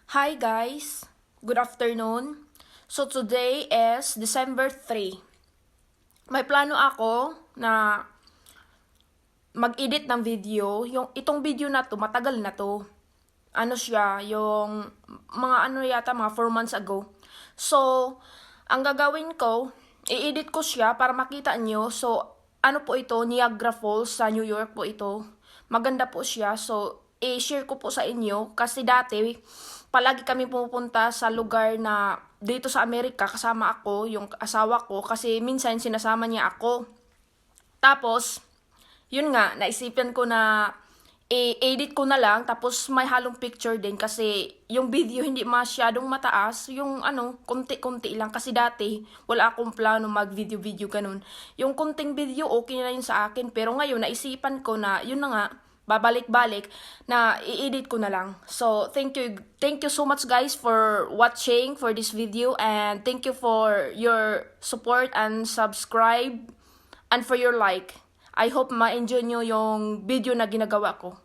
Hi guys, good afternoon. So today is December 3. May plano ako na mag-edit ng video. Itong video na to, matagal na to. Ano siya, yung mga 4 months ago. So, ang gagawin ko, i-edit ko siya para makita nyo. So, ano po ito, Niagara Falls sa New York po ito. Maganda po siya. So, i-share ko po sa inyo kasi dati palagi kami pumupunta sa lugar na dito sa Amerika kasama ako, yung asawa ko, kasi minsan sinasama niya ako. Tapos, yun nga, naisipan ko na i-edit ko na lang, tapos may halong picture din kasi yung video hindi masyadong mataas, yung konti-konti lang kasi dati wala akong plano mag-video-video ganun. Yung konting video okay na yun sa akin, pero ngayon naisipan ko na yun na nga, babalik-balik na i-edit ko na lang. So, thank you so much guys for watching for this video, and thank you for your support and subscribe and for your like. I hope ma-enjoy nyo yung video na ginagawa ko.